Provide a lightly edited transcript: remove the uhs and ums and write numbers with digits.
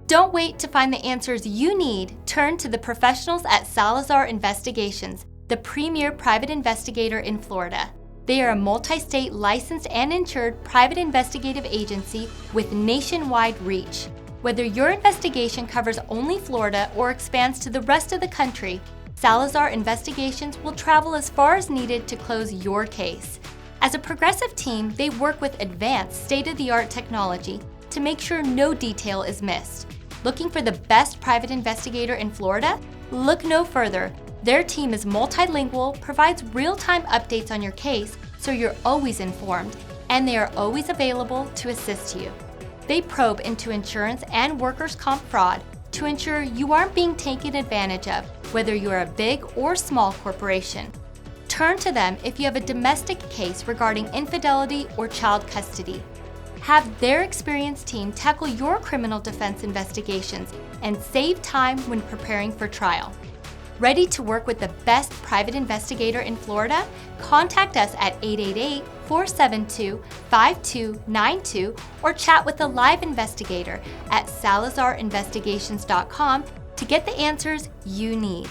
Don't wait to find the answers you need. Turn to the professionals at Salazar Investigations, the premier private investigator in Florida. They are a multi-state licensed and insured private investigative agency with nationwide reach. Whether your investigation covers only Florida or expands to the rest of the country, Salazar Investigations will travel as far as needed to close your case. As a progressive team, they work with advanced state-of-the-art technology to make sure no detail is missed. Looking for the best private investigator in Florida? Look no further. Their team is multilingual, provides real-time updates on your case so you're always informed, and they are always available to assist you. They probe into insurance and workers' comp fraud to ensure you aren't being taken advantage of, whether you're a big or small corporation. Turn to them if you have a domestic case regarding infidelity or child custody. Have their experienced team tackle your criminal defense investigations and save time when preparing for trial. Ready to work with the best private investigator in Florida? Contact us at 888-472-5292 or chat with a live investigator at salazarinvestigations.com to get the answers you need.